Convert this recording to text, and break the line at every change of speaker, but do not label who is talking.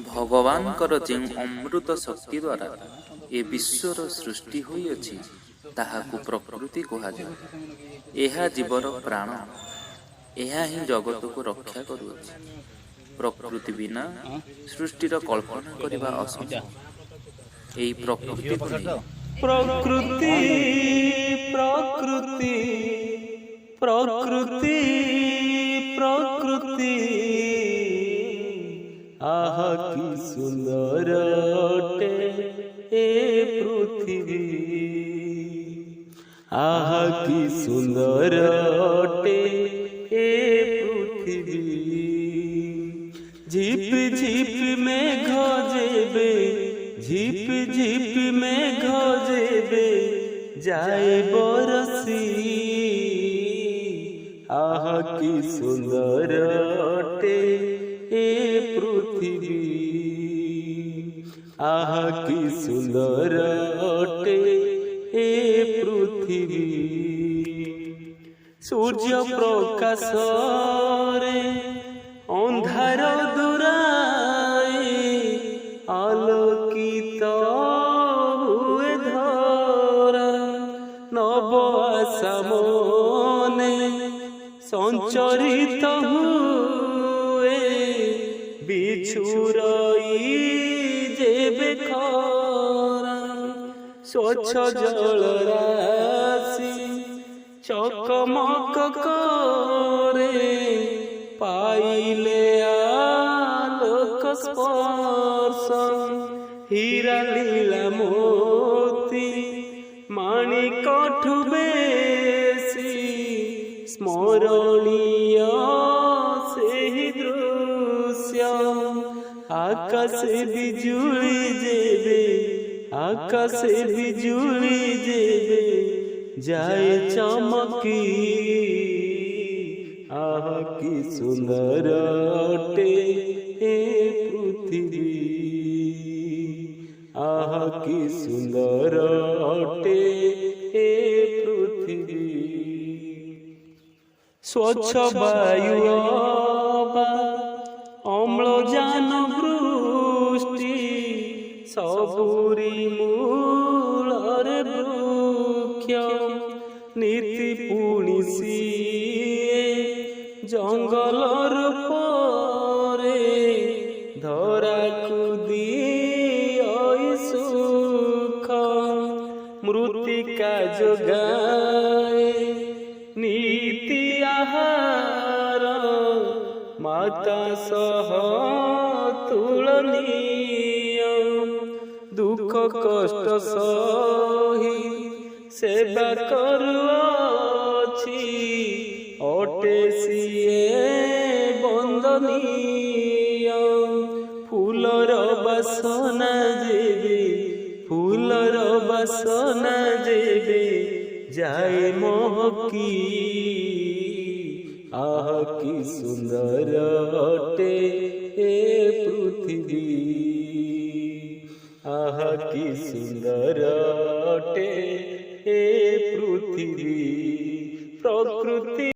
ଭଗବାନଙ୍କର ଯେଉଁ ଅମୃତ ଶକ୍ତି ଦ୍ୱାରା ଏ ବିଶ୍ୱର ସୃଷ୍ଟି ହୋଇଅଛି ତାହାକୁ ପ୍ରକୃତି କୁହାଯାଏ। ଏହା ଜୀବର ପ୍ରାଣ, ଏହା ହିଁ ଜଗତକୁ ରକ୍ଷା କରୁଅଛି। ପ୍ରକୃତି ବିନା ସୃଷ୍ଟିର କଳ୍ପନା କରିବା ଅସମ୍ଭବ। ଏହି ପ୍ରକୃତିକୁ ନେଇ
ପ୍ରକୃତି ପ୍ରକୃତି ପ୍ରକୃତି ପ୍ରକୃତି ଆହା କି ସୁନ୍ଦର ଅଟେ ଏ ପୃଥିବୀ, ଆହା କି ସୁନ୍ଦର ଅଟେ ଏ ପୃଥିବୀ। ঝিপ ঝিপ মেঘ যেবে, ঝিপ ঝিপ মেঘ যেবে যায় বরসি, আহা কি সুন্দর অটে এ পৃথিবী, আহা কি সুন্দর অটে এ পৃথিবী। সূর্য প্রকাশরে অন্ধার দূরায় আলোকিত হুয়ে ধরা, নব আশা মনে সঞ্চরিত হুয়ে বিছুরই যেবে খরা। স্বচ্ছ জল রাশি চকমক করে পাইলে আলোক স্পর্শ, হীরা লীলা মোতি মাণিকঠু বেশি স্মরণীয় সেই দৃশ্য। আকাশে বিজুলি যেবে, আকাশে বিজুলি যেবে যায় চমকি, আহা কি সুন্দর অটে এ পৃথিবী, আহা কি সুন্দর অটে এ পৃথিবী। স্বচ্ছ বায়ু অম্লজান বৃষ্টি সবুরি মূলরে বৃক্ষ, নীতি পুনি সিয়ে জঙ্গলর পরে ধরাকু দিই সুখ। মৃত্তিকা যোগায় নীতি আহার, মাতা সহ তুলনীয়। দুঃখ কষ্ট সহি সেবা করুଅছি, অটে সিয়ে বন্দনীয়। ফুলর বাসনা যেবে, ফুলর বাসনা যেবে যায় মহকি, আহা কি সুন্দর অটে এ পৃথিবী, আহা কি সুন্দর অটে এ পৃথিবী। প্রকৃতি